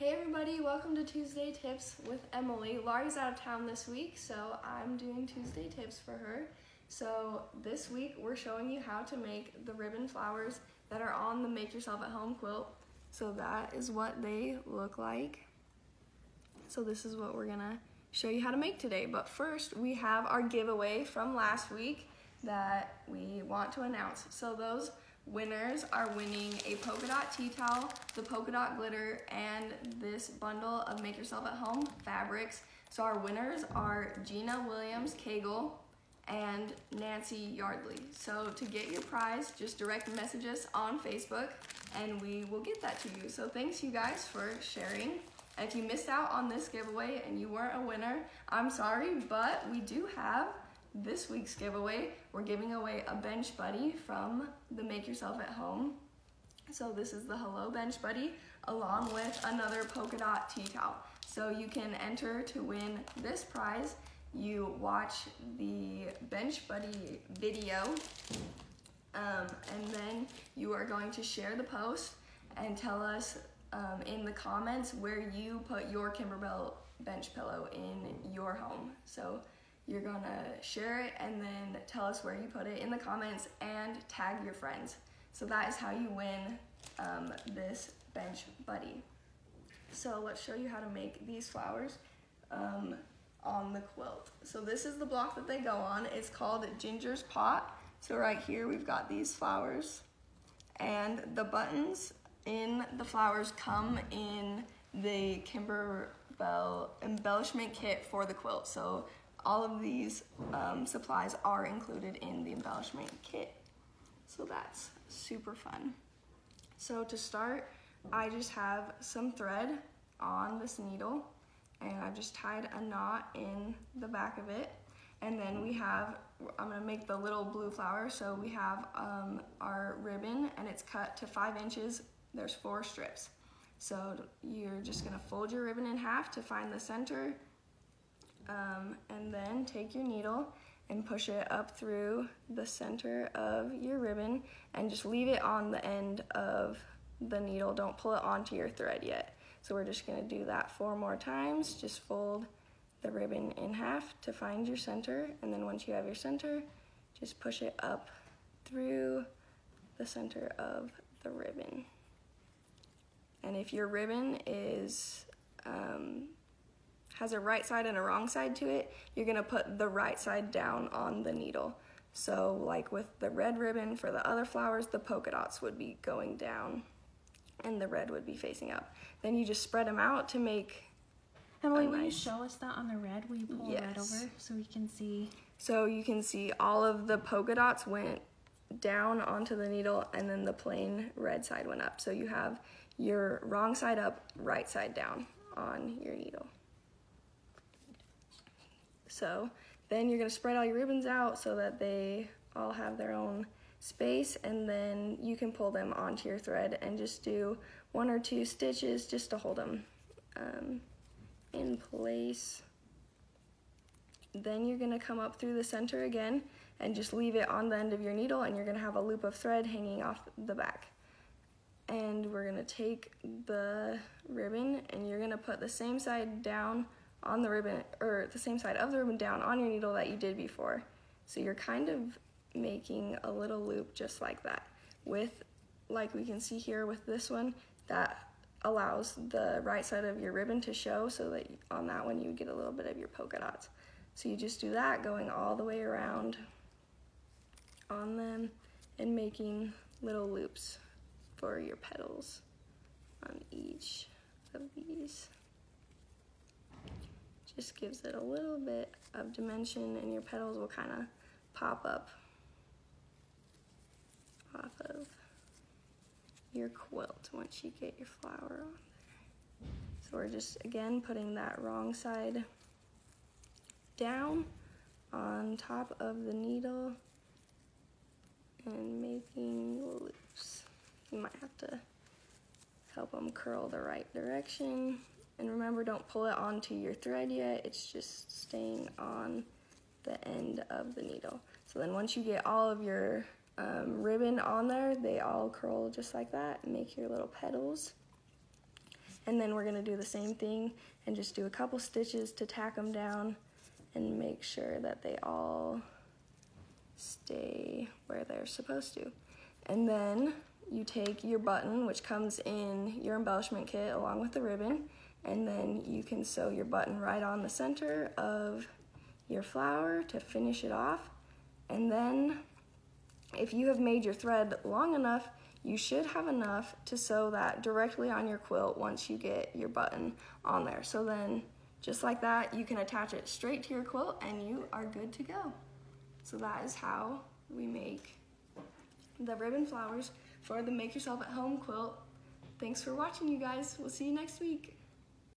Hey everybody, welcome to Tuesday Tips with Emily. Laurie's out of town this week, so I'm doing Tuesday Tips for her. So this week we're showing you how to make the ribbon flowers that are on the Make Yourself at Home quilt. So that is what they look like. So this is what we're gonna show you how to make today. But first we have our giveaway from last week that we want to announce. So those winners are winning a polka dot tea towel, the polka dot glitter, and this bundle of Make Yourself at Home fabrics. So our winners are Gina Williams Cagle and Nancy Yardley. So to get your prize, just direct message us on Facebook and we will get that to you. So thanks you guys for sharing. And if you missed out on this giveaway and you weren't a winner, I'm sorry, but we do have this week's giveaway. We're giving away a bench buddy from the Make Yourself at Home. So this is the Hello Bench Buddy along with another polka dot tea towel. So you can enter to win this prize. You watch the Bench Buddy video and then you are going to share the post and tell us in the comments where you put your Kimberbell bench pillow in your home. So you're gonna share it and then tell us where you put it in the comments and tag your friends. So that is how you win this bench buddy. So let's show you how to make these flowers on the quilt. So this is the block that they go on. It's called Ginger's Pot. So right here we've got these flowers and the buttons in the flowers come in the Kimberbell embellishment kit for the quilt. So all of these supplies are included in the embellishment kit. So that's super fun. So to start, I just have some thread on this needle and I've just tied a knot in the back of it. And then we have, I'm gonna make the little blue flower. So we have our ribbon and it's cut to 5 inches. There's 4 strips. So you're just gonna fold your ribbon in half to find the center. And then take your needle and push it up through the center of your ribbon and just leave it on the end of the needle. Don't pull it onto your thread yet. So we're just gonna do that 4 more times. Just fold the ribbon in half to find your center. And then once you have your center, just push it up through the center of the ribbon. And if your ribbon is, has a right side and a wrong side to it, you're gonna put the right side down on the needle. So like with the red ribbon for the other flowers, the polka dots would be going down and the red would be facing up. Then you just spread them out to make Emily, will you show us that on the red? Will you pull Yes. the red over so we can see? So you can see all of the polka dots went down onto the needle and then the plain red side went up. So you have your wrong side up, right side down on your needle. So then you're gonna spread all your ribbons out so that they all have their own space, and then you can pull them onto your thread and just do 1 or 2 stitches just to hold them in place. Then you're gonna come up through the center again and just leave it on the end of your needle, and you're gonna have a loop of thread hanging off the back. And we're gonna take the ribbon and you're gonna put the same side down on the ribbon, or the same side of the ribbon down on your needle that you did before. So you're kind of making a little loop just like that. With, like we can see here with this one, that allows the right side of your ribbon to show, so that on that one you get a little bit of your polka dots. So you just do that going all the way around on them and making little loops for your petals on each of these. Just gives it a little bit of dimension and your petals will kind of pop up off of your quilt once you get your flower on there. So we're just, again, putting that wrong side down on top of the needle and making loops. You might have to help them curl the right direction. And remember, don't pull it onto your thread yet, it's just staying on the end of the needle. So then once you get all of your ribbon on there, they all curl just like that and make your little petals. And then we're gonna do the same thing and just do a couple stitches to tack them down and make sure that they all stay where they're supposed to. And then you take your button, which comes in your embellishment kit along with the ribbon, and then you can sew your button right on the center of your flower to finish it off. And then if you have made your thread long enough, you should have enough to sew that directly on your quilt once you get your button on there. So then, just like that, you can attach it straight to your quilt and you are good to go. So that is how we make the ribbon flowers for the Make Yourself at Home quilt. Thanks for watching, you guys. We'll see you next week.